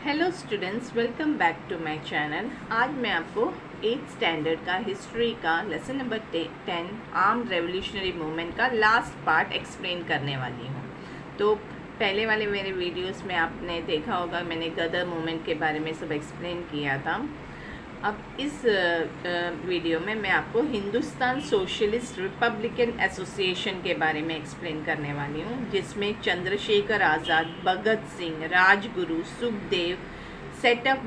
Hello students, welcome back to my channel. आज मैं आपको 8th स्टैंडर्ड का हिस्ट्री का lesson number 10 arm revolutionary movement का लास्ट पार्ट एक्सप्लेन करने वाली हूँ। तो पहले वाले मेरे वीडियोस में आपने देखा होगा, मैंने गदर मूवमेंट के बारे में सब एक्सप्लेन किया था। अब इस वीडियो में मैं आपको हिंदुस्तान सोशलिस्ट रिपब्लिकन एसोसिएशन के बारे में एक्सप्लेन करने वाली हूँ, जिसमें Chandrashekhar Azad, Bhagat Singh, Rajguru, Sukhdev set up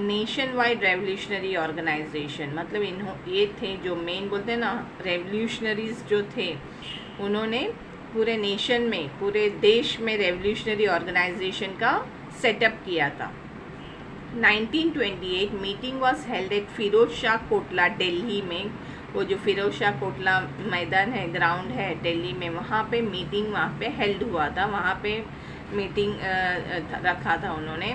nationwide revolutionary organisation. मतलब ये थे जो मेन बोलते हैं ना, रेवोल्यूशनरीज जो थे, उन्होंने पूरे नेशन में, पूरे देश में रेवोल्यूशनरी ऑर्गेनाइजेशन का सेटअप किया था। 1928 meeting was held at Feroz Shah Kotla Delhi में। वो जो फिरोज शाह कोटला मैदान है, ग्राउंड है दिल्ली में, वहाँ पे मीटिंग वहाँ पे हेल्ड हुआ था। वहाँ पे मीटिंग रखा था उन्होंने।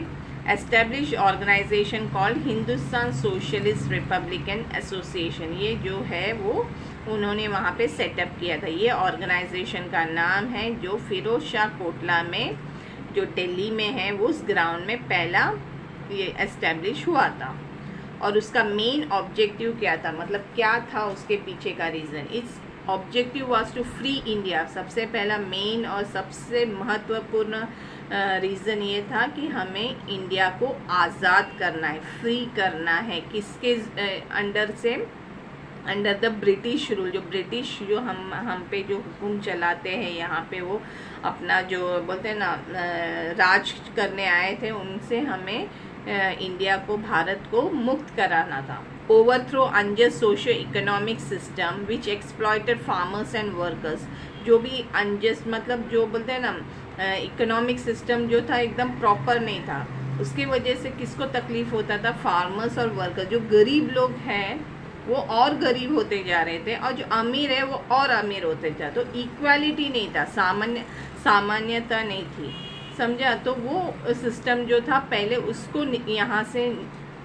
Establish organisation called Hindustan socialist republican association, ये जो है वो उन्होंने वहाँ पे सेटअप किया था। ये ऑर्गेनाइजेशन का नाम है जो फिरोज शाह कोटला में, जो दिल्ली में है, वो उस ग्राउंड में पहला ये एस्टेब्लिश हुआ था। और उसका मेन ऑब्जेक्टिव क्या था, मतलब क्या था उसके पीछे का reason. Its objective was to free India. सबसे पहला मेन और सबसे महत्वपूर्ण रीज़न ये था कि हमें इंडिया को आज़ाद करना है, फ्री करना है। किसके अंडर से? Under the British rule. जो ब्रिटिश जो हम पे जो हुक्म चलाते हैं यहाँ पे, वो अपना जो बोलते हैं ना राज करने आए थे, उनसे हमें इंडिया को, भारत को मुक्त कराना था। Overthrow unjust socio economic system which exploited farmers and workers. जो भी अनजस्ट, मतलब जो बोलते हैं ना इकोनॉमिक सिस्टम जो था एकदम प्रॉपर नहीं था, उसकी वजह से किसको तकलीफ़ होता था? फार्मर्स और वर्कर्स। जो गरीब लोग हैं वो और गरीब होते जा रहे थे, और जो अमीर है वो और अमीर होते जा। तो इक्वालिटी नहीं था, सामान्यता नहीं थी, समझा? तो वो सिस्टम जो था पहले, उसको यहाँ से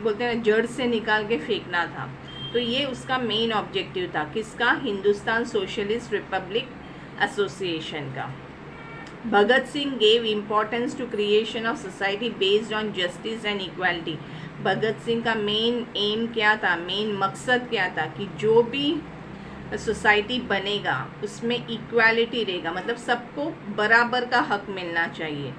बोलते हैं जड़ से निकाल के फेंकना था। तो ये उसका मेन ऑब्जेक्टिव था, किसका? हिंदुस्तान सोशलिस्ट रिपब्लिक एसोसिएशन का। Bhagat Singh gave importance to creation of society based on justice and equality. Bhagat Singh का मेन एम क्या था, मेन मकसद क्या था कि जो भी सोसाइटी बनेगा उसमें इक्वालिटी रहेगा, मतलब सबको बराबर का हक मिलना चाहिए।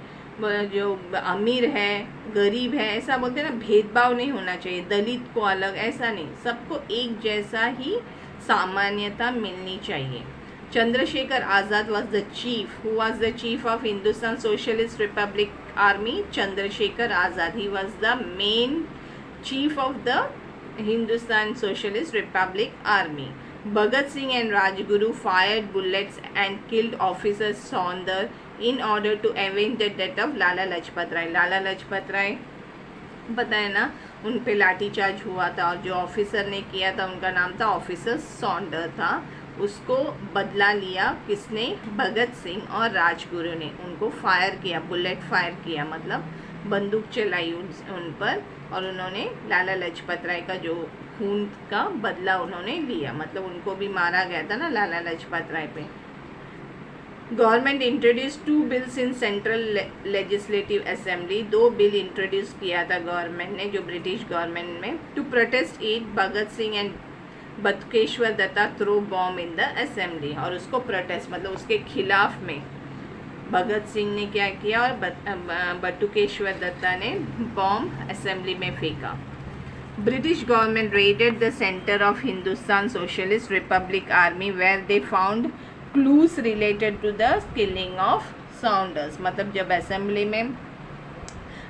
जो अमीर है, गरीब है, ऐसा बोलते हैं ना, भेदभाव नहीं होना चाहिए, दलित को अलग, ऐसा नहीं, सबको एक जैसा ही सामान्यता मिलनी चाहिए। Chandrashekhar Azad was the chief. Who was the chief of Hindustan Socialist Republic Army? Chandrasekhar Azad. He was the main chief of the Hindustan Socialist Republic Army. Bhagat Singh and Rajguru fired bullets and killed officer Saundar in order to avenge the death of Lala Lajpat Rai. Lala Lajpat Rai पता है ना, उन पे लाठीचार्ज हुआ था, और जो officer ने किया था उनका नाम था ऑफिसर सॉन्डर था। उसको बदला लिया किसने? भगत सिंह और राजगुरु ने। उनको फायर किया, बुलेट फायर किया, मतलब बंदूक चलाई उन पर, और उन्होंने लाला लाजपत राय का जो खून का बदला उन्होंने लिया, मतलब उनको भी मारा गया था ना लाला लाजपत राय पे। Government introduce 2 bills in central legislative assembly. 2 bill introduce किया था गवर्नमेंट ने, जो ब्रिटिश गवर्नमेंट में, to protest it. Bhagat Singh and Batukeshwar Dutta throw bomb in the assembly. और उसको प्रोटेस्ट, मतलब उसके खिलाफ में भगत सिंह ने क्या किया और बटुकेश्वर दत्ता ने बॉम्ब असेंबली में फेंका। British government raided the centre of Hindustan socialist republic army where they found clues related to the killing of Saunders. मतलब जब असेंबली में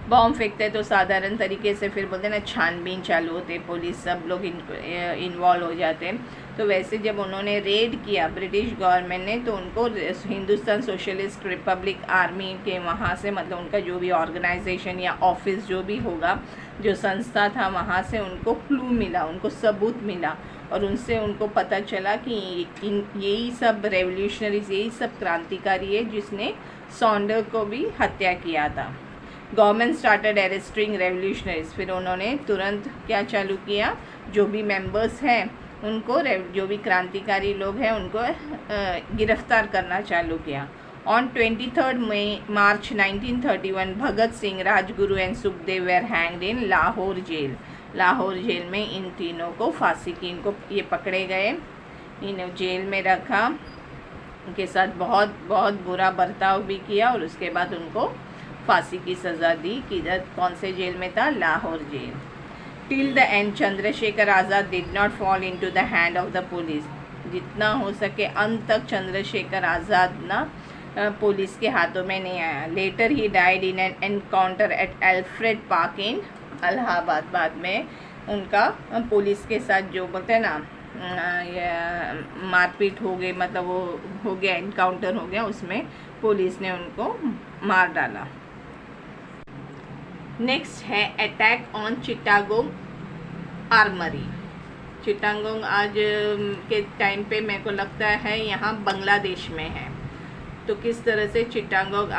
बॉम्ब फेंकते हैं तो साधारण तरीके से फिर बोलते हैं ना, छानबीन चालू होते, पुलिस सब लोग इन्वॉल्व हो जाते हैं। तो वैसे जब उन्होंने रेड किया ब्रिटिश गवर्नमेंट ने, तो उनको हिंदुस्तान सोशलिस्ट रिपब्लिक आर्मी के वहाँ से, मतलब उनका जो भी ऑर्गेनाइजेशन या ऑफिस जो भी होगा, जो संस्था था, वहाँ से उनको क्लू मिला, उनको सबूत मिला, और उनसे उनको पता चला कि यही सब रेवोल्यूशनरीज, यही सब क्रांतिकारी है जिसने सॉन्डर को भी हत्या किया था। Government started arresting revolutionaries. फिर उन्होंने तुरंत क्या चालू किया, जो भी मेंबर्स हैं उनको, जो भी क्रांतिकारी लोग हैं उनको गिरफ्तार करना चालू किया। On 23rd March 1931, Bhagat Singh, Rajguru and Sukhdev were hanged in Lahore jail. Lahore jail में इन तीनों को फांसी की, इनको ये पकड़े गए, इन्हें जेल में रखा, उनके साथ बहुत बहुत बुरा बर्ताव भी किया और उसके बाद उनको फांसी की सज़ा दी। किधर, कौन से जेल में था? Lahore jail. Till the end Chandrashekhar Azad did not fall into the hand of the police. जितना हो सके अंत तक चंद्रशेखर आज़ाद ना पुलिस के हाथों में नहीं आया। Later he died in an encounter at Alfred park in Allahabad. बाद में उनका पुलिस के साथ जो बोलते हैं ना मारपीट हो गई, मतलब वो हो गया, एनकाउंटर हो गया, उसमें पुलिस ने उनको मार डाला। नेक्स्ट है attack on Chittagong armoury. Chittagong आज के टाइम पे मेरे को लगता है यहाँ बांग्लादेश में है। तो किस तरह से चिटागोंग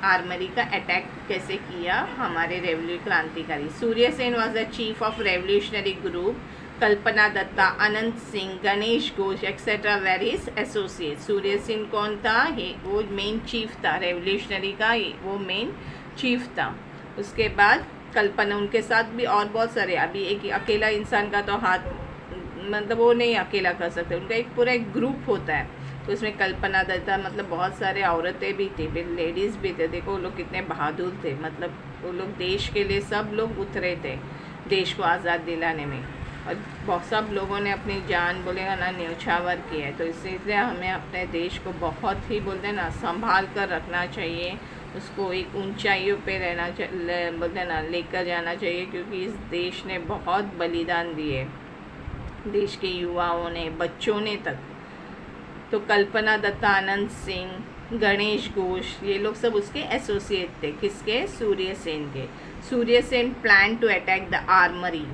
आर्मरी का अटैक कैसे किया हमारे रेवोल्यूशनरी क्रांतिकारी। Surya Sen was the chief of revolutionary group. Kalpana Datta, Anant Singh, Ganesh Ghosh etcetera were his associate. Surya Sen कौन था? वो मेन चीफ था रेवोल्यूशनरी का, वो मेन चीफ था। उसके बाद कल्पना, उनके साथ भी और बहुत सारे, अभी एक अकेला इंसान का तो हाथ मतलब वो नहीं अकेला कर सकते, उनका एक पूरा एक ग्रुप होता है। तो उसमें कल्पना दत्ता, मतलब बहुत सारे औरतें भी थी, लेडीज़ भी थे। देखो वो लोग कितने बहादुर थे, मतलब वो लोग देश के लिए सब लोग उतरे थे देश को आज़ाद दिलाने में, और बहुत सब लोगों ने अपनी जान बोलेगा ना न्यौछावर की है। तो इसलिए हमें अपने देश को बहुत ही बोलते हैं ना संभाल कर रखना चाहिए, उसको एक ऊंचाइयों पे रहना बोलते हैं ना लेकर जाना चाहिए, क्योंकि इस देश ने बहुत बलिदान दिए, देश के युवाओं ने, बच्चों ने तक। तो कल्पना दत्ता, आनंद सिंह, गणेश घोष, ये लोग सब उसके एसोसिएट थे। किसके? सूर्य सेन के। Surya Sen plan to attack the armoury.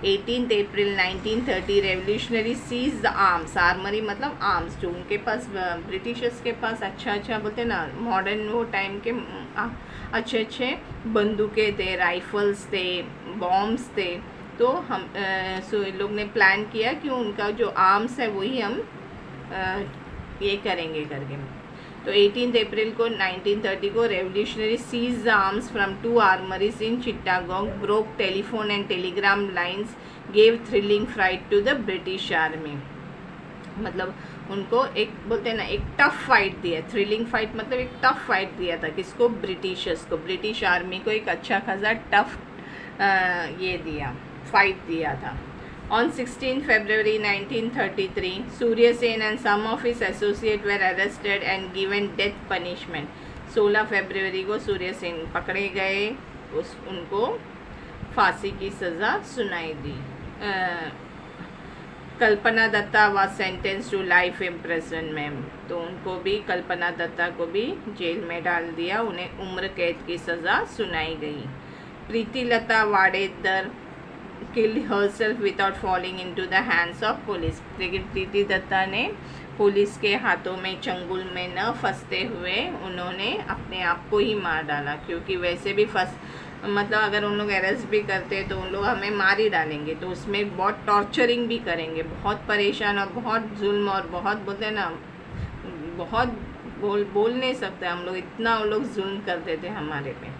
18 April 1930 revolutionary seize the arms. Armoury मतलब आर्म्स, जो उनके पास ब्रिटिशर्स के पास अच्छा बोलते ना मॉडर्न वो टाइम के अच्छे बंदूकें थे, राइफल्स थे, बॉम्ब्स थे। तो हम लोग ने प्लान किया कि उनका जो आर्म्स है वही हम ये करेंगे करके। तो 18 अप्रैल को 1930 को revolutionary seize the arms from 2 armouries in Chittagong, broke telephone and telegram lines, gave thrilling fright to the British army. मतलब उनको एक बोलते हैं ना एक टफ फाइट दिया, थ्रिलिंग फाइट मतलब एक टफ फाइट दिया था। किसको? ब्रिटिशर्स को, ब्रिटिश आर्मी को एक अच्छा खासा टफ ये दिया, फाइट दिया था। On 16 February 1933, Surya Sen and some of his associates were arrested and given death punishment. 16 फरवरी को सूर्य सेन पकड़े गए, उनको फांसी की सज़ा सुनाई दी। कल्पना Dutta was sentenced to life imprisonment। तो उनको भी, कल्पना दत्ता को भी जेल में डाल दिया, उन्हें उम्र कैद की सज़ा सुनाई गई। प्रीति लता Wadekar killed herself without falling into the hands of police। लेकिन प्रीति दत्ता ने पुलिस के हाथों में चंगुल में न फंसते हुए उन्होंने अपने आप को ही मार डाला, क्योंकि वैसे भी मतलब अगर उन लोग अरेस्ट भी करते तो उन लोग हमें मार ही डालेंगे, तो उसमें बहुत टॉर्चरिंग भी करेंगे, बहुत परेशान और बहुत जुल्म और बहुत बोलते हैं ना बहुत बोल नहीं सकते हम लोग, इतना वो लोग जुल्म करते थे हमारे पे।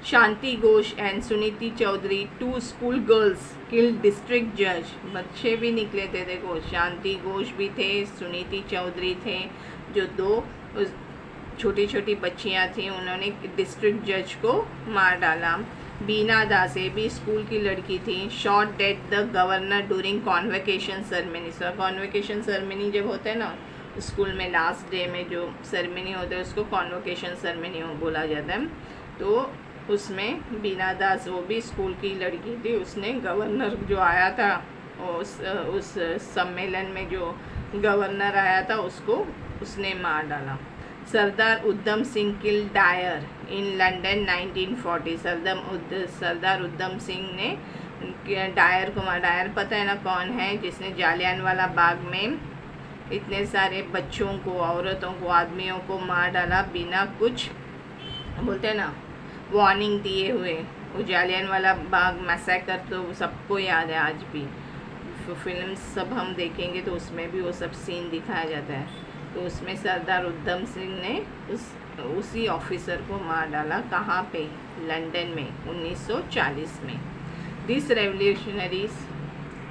Shanti Ghosh and Suniti Chaudhuri, 2 school girls killed district जज। बच्चे भी निकले थे, देखो शांति घोष भी थे, सुनीति चौधरी थे, जो 2 छोटी छोटी बच्चियां थी, उन्होंने डिस्ट्रिक्ट जज को मार डाला। बीना दासे भी स्कूल की लड़की थी, shot dead the governor during convocation ceremony. Convocation ceremony जब होता है ना स्कूल में, लास्ट डे में जो सेरेमनी होता है उसको कॉन्वोकेशन सेरेमनी बोला जाता है। तो उसमें बीना दास, वो भी स्कूल की लड़की थी, उसने गवर्नर जो आया था उस सम्मेलन में जो गवर्नर आया था उसको उसने मार डाला। सरदार उधम सिंह किल Dyer in London 1940। Sardar Udham Singh ने डायर को मार। डायर पता है ना कौन है? जिसने जालियानवाला बाग में इतने सारे बच्चों को, औरतों को, आदमियों को मार डाला बिना कुछ बोलते हैं ना वार्निंग दिए हुए। वो जालियानवाला बाग मैसेकर तो सबको याद है आज भी, फिल्म सब हम देखेंगे तो उसमें भी वो सब सीन दिखाया जाता है। तो उसमें सरदार उधम सिंह ने उसी ऑफिसर को मार डाला। कहाँ पे? लंदन में 1940 में। These revolutionaries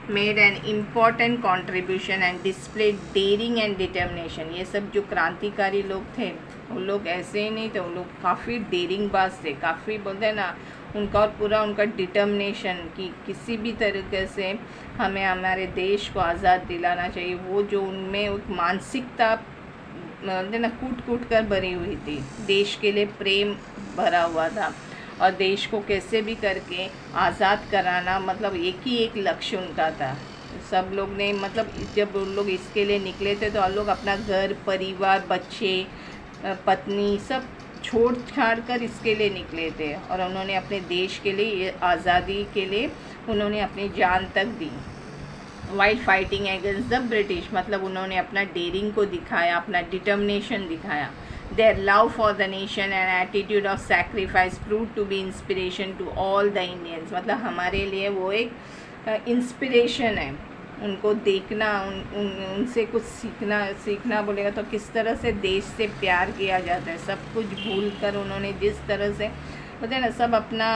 made an important contribution and display daring and determination. ये सब जो क्रांतिकारी लोग थे वो लोग ऐसे ही नहीं थे, वो लोग काफ़ी डेयरिंग बाज थे, काफ़ी बोलते हैं ना, उनका और पूरा उनका डिटर्मिनेशन कि किसी भी तरीके से हमें हमारे देश को आज़ाद दिलाना चाहिए। वो जो उनमें एक मानसिकता ना कूट कूट कर भरी हुई थी, देश के लिए प्रेम भरा हुआ था और देश को कैसे भी करके आज़ाद कराना, मतलब एक लक्ष्य उनका था। सब लोग ने मतलब जब उन लोग इसके लिए निकले थे तो लोग अपना घर परिवार बच्चे पत्नी सब छोड़ छाड़ कर इसके लिए निकले थे और उन्होंने अपने देश के लिए आज़ादी के लिए उन्होंने अपनी जान तक दी। While fighting against the British, मतलब उन्होंने अपना डेयरिंग को दिखाया, अपना डिटर्मिनेशन दिखाया। Their love for the nation and attitude of sacrifice proved to be inspiration to all the Indians। मतलब हमारे लिए वो एक इंस्पिरेशन है। उनको देखना, उनसे कुछ सीखना बोलेगा तो किस तरह से देश से प्यार किया जाता है। सब कुछ भूल कर उन्होंने जिस तरह से होते हैं ना, सब अपना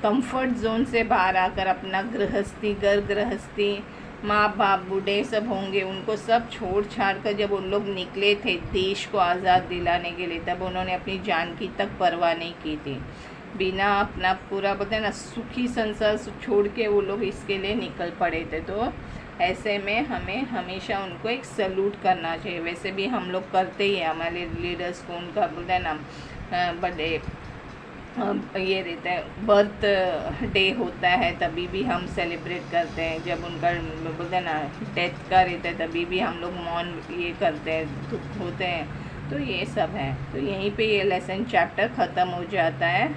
कंफर्ट जोन से बाहर आकर अपना गृहस्थी माँ बाप बूढ़े सब होंगे, उनको सब छोड़ छाड़ कर जब उन लोग निकले थे देश को आज़ाद दिलाने के लिए, तब उन्होंने अपनी जान की तक परवाह नहीं की थी। बिना अपना पूरा पता है ना सुखी संसार छोड़ के वो लोग इसके लिए निकल पड़े थे। तो ऐसे में हमें हमेशा उनको एक सैल्यूट करना चाहिए। वैसे भी हम लोग करते ही हैं, हमारे लीडर्स को उनका बोलते हैं ना बर्थडे ये रहता है, बर्थ डे होता है तभी भी हम सेलिब्रेट करते हैं। जब उनका बोलते हैं ना डेथ का रहता है तभी भी हम लोग मौन ये करते हैं, दुख होते हैं। तो ये सब है। तो यहीं पे ये लेसन चैप्टर ख़त्म हो जाता है।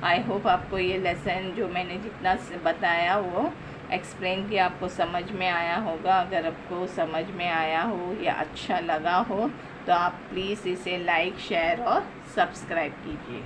आई होप आपको ये लेसन जो मैंने जितना बताया वो एक्सप्लेन किया आपको समझ में आया होगा। अगर आपको समझ में आया हो या अच्छा लगा हो तो आप प्लीज़ इसे लाइक शेयर और सब्सक्राइब कीजिए।